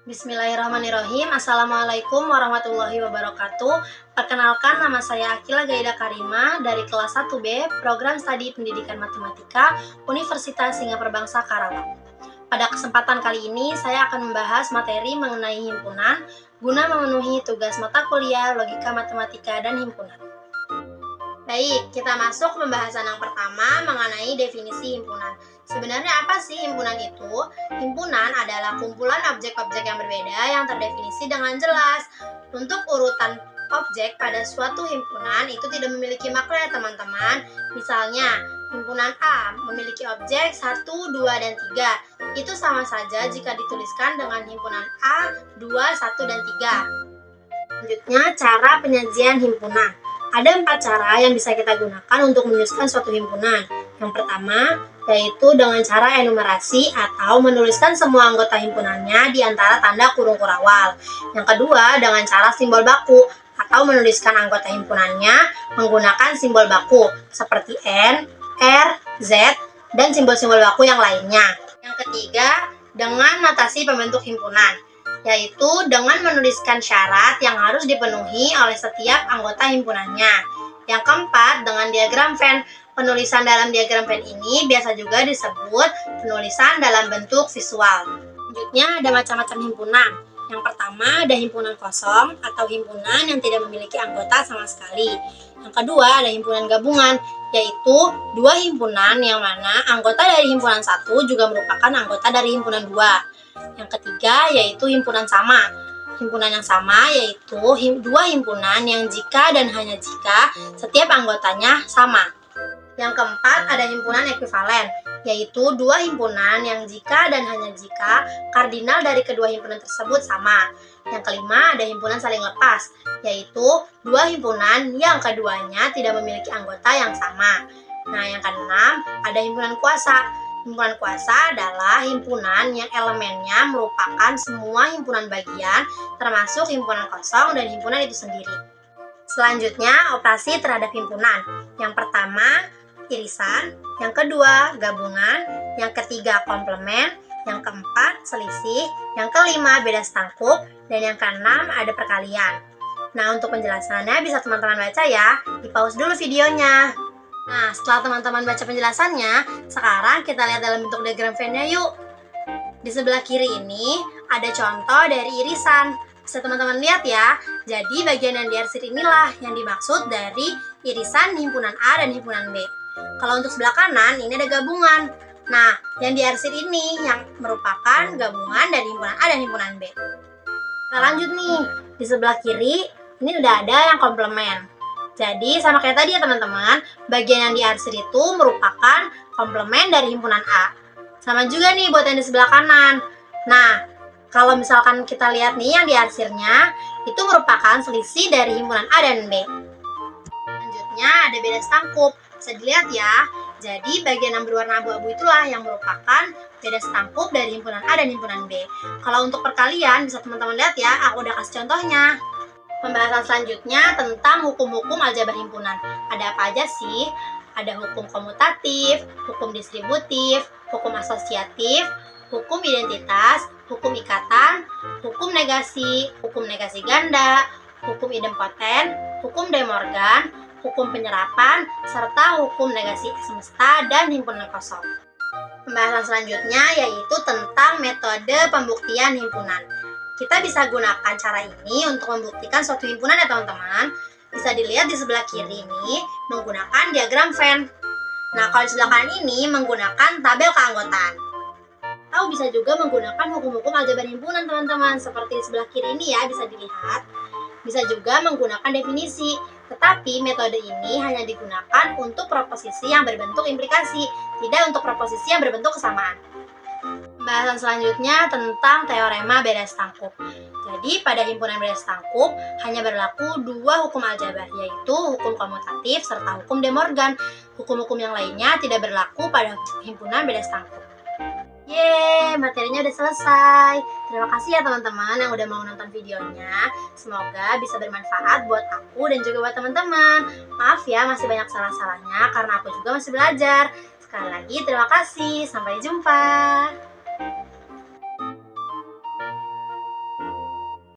Bismillahirrahmanirrahim. Assalamualaikum warahmatullahi wabarakatuh. Perkenalkan, nama saya Akila Gaida Karima dari kelas 1B Program Studi Pendidikan Matematika Universitas Singapura Bangsa Karawang. Pada kesempatan kali ini saya akan membahas materi mengenai himpunan guna memenuhi tugas mata kuliah Logika Matematika dan Himpunan. Baik, kita masuk pembahasan yang pertama mengenai definisi himpunan. Sebenarnya apa sih himpunan itu? Himpunan adalah kumpulan objek-objek yang berbeda yang terdefinisi dengan jelas. Untuk urutan objek pada suatu himpunan itu tidak memiliki makna ya teman-teman. Misalnya, himpunan A memiliki objek 1, 2, dan 3. Itu sama saja jika dituliskan dengan himpunan A, 2, 1, dan 3. Selanjutnya, cara penyajian himpunan. Ada 4 cara yang bisa kita gunakan untuk menuliskan suatu himpunan. Yang pertama, yaitu dengan cara enumerasi atau menuliskan semua anggota himpunannya di antara tanda kurung kurawal. Yang kedua, dengan cara simbol baku atau menuliskan anggota himpunannya menggunakan simbol baku seperti N, R, Z, dan simbol-simbol baku yang lainnya. Yang ketiga, dengan notasi pembentuk himpunan, yaitu dengan menuliskan syarat yang harus dipenuhi oleh setiap anggota himpunannya. Yang keempat, dengan diagram Venn. Penulisan dalam diagram Venn ini biasa juga disebut penulisan dalam bentuk visual. Selanjutnya, ada macam-macam himpunan. Yang pertama, ada himpunan kosong atau himpunan yang tidak memiliki anggota sama sekali. Yang kedua, ada himpunan gabungan, yaitu dua himpunan yang mana anggota dari himpunan satu juga merupakan anggota dari himpunan dua. Yang ketiga, yaitu himpunan sama. Himpunan yang sama yaitu dua himpunan yang jika dan hanya jika setiap anggotanya sama. Yang keempat, ada himpunan ekuivalen, yaitu dua himpunan yang jika dan hanya jika kardinal dari kedua himpunan tersebut sama. Yang kelima, ada himpunan saling lepas, yaitu dua himpunan yang keduanya tidak memiliki anggota yang sama. Nah, yang keenam, ada himpunan kuasa. Himpunan kuasa adalah himpunan yang elemennya merupakan semua himpunan bagian, termasuk himpunan kosong dan himpunan itu sendiri. Selanjutnya, operasi terhadap himpunan. Yang pertama, irisan. Yang kedua, gabungan. Yang ketiga, komplement. Yang keempat, selisih. Yang kelima, beda setangkup. Dan yang keenam, ada perkalian. Nah, untuk penjelasannya bisa teman-teman baca ya. Di-pause dulu videonya. Nah, setelah teman-teman baca penjelasannya, sekarang kita lihat dalam bentuk diagram Venn-nya yuk. Di sebelah kiri ini ada contoh dari irisan. Bisa teman-teman lihat ya. Jadi bagian yang diarsir inilah yang dimaksud dari irisan himpunan A dan himpunan B. Kalau untuk sebelah kanan ini ada gabungan. Nah, yang diarsir ini yang merupakan gabungan dari himpunan A dan himpunan B. Kita lanjut nih. Di sebelah kiri ini udah ada yang komplement. Jadi sama kayak tadi ya teman-teman, bagian yang diarsir itu merupakan komplement dari himpunan A. Sama juga nih buat yang di sebelah kanan. Nah, kalau misalkan kita lihat nih yang diarsirnya, itu merupakan selisih dari himpunan A dan B. Selanjutnya ada beda setangkup. Bisa dilihat ya. Jadi bagian yang berwarna abu-abu itulah yang merupakan beda setangkup dari himpunan A dan himpunan B. Kalau untuk perkalian bisa teman-teman lihat ya, aku udah kasih contohnya. Pembahasan selanjutnya tentang hukum-hukum aljabar himpunan. Ada apa aja sih? Ada hukum komutatif, hukum distributif, hukum asosiatif, hukum identitas, hukum ikatan, hukum negasi ganda, hukum idempoten, hukum De Morgan, hukum penyerapan, serta hukum negasi semesta dan himpunan kosong. Pembahasan selanjutnya yaitu tentang metode pembuktian himpunan. Kita bisa gunakan cara ini untuk membuktikan suatu himpunan ya teman-teman. Bisa dilihat di sebelah kiri ini menggunakan diagram Venn. Nah, kalau di sebelah kanan ini menggunakan tabel keanggotaan. Atau bisa juga menggunakan hukum-hukum aljabar himpunan teman-teman. Seperti di sebelah kiri ini ya, bisa dilihat. Bisa juga menggunakan definisi. Tetapi metode ini hanya digunakan untuk proposisi yang berbentuk implikasi, tidak untuk proposisi yang berbentuk kesamaan. Pembahasan selanjutnya tentang teorema beda setangkup. Jadi pada himpunan beda setangkup hanya berlaku dua hukum aljabar, yaitu hukum komutatif serta hukum De Morgan. Hukum-hukum yang lainnya tidak berlaku pada himpunan beda setangkup. Yeay, materinya udah selesai. Terima kasih ya teman-teman yang udah mau nonton videonya. Semoga bisa bermanfaat buat aku dan juga buat teman-teman. Maaf ya masih banyak salah-salahnya karena aku juga masih belajar. Sekali lagi terima kasih. Sampai jumpa.